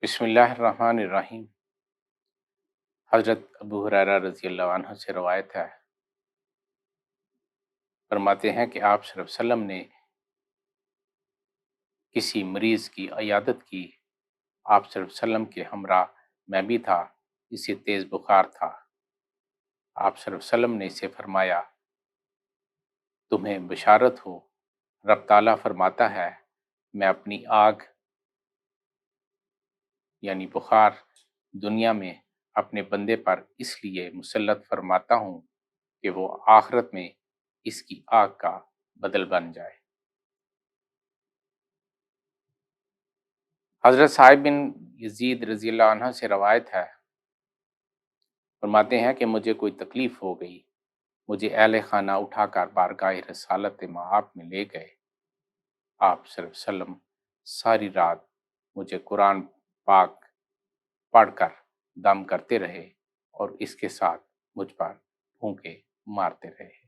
بسم اللہ الرحمن الرحیم۔ حضرت ابو ہریرہ رضی اللہ عنہ سے روایت ہے، فرماتے ہیں کہ آپ صلی اللہ علیہ وسلم نے کسی مریض کی عیادت کی۔ آپ صلی اللہ علیہ وسلم کے ہمراہ میں بھی تھا، اسے تیز بخار تھا۔ آپ صلی اللہ علیہ وسلم نے اسے فرمایا، تمہیں بشارت ہو، رب تعالیٰ فرماتا ہے، میں اپنی آگ یعنی بخار دنیا میں اپنے بندے پر اس لیے مسلط فرماتا ہوں کہ وہ آخرت میں اس کی آگ کا بدل بن جائے۔ حضرت صاحب بن یزید رضی اللہ عنہ سے روایت ہے، فرماتے ہیں کہ مجھے کوئی تکلیف ہو گئی، مجھے اہل خانہ اٹھا کر بارگاہ رسالت مآب میں لے گئے۔ آپ صلی اللہ علیہ وسلم ساری رات مجھے قرآن پاک پڑھ کر دم کرتے رہے اور اس کے ساتھ مجھ پر پھونکے مارتے رہے۔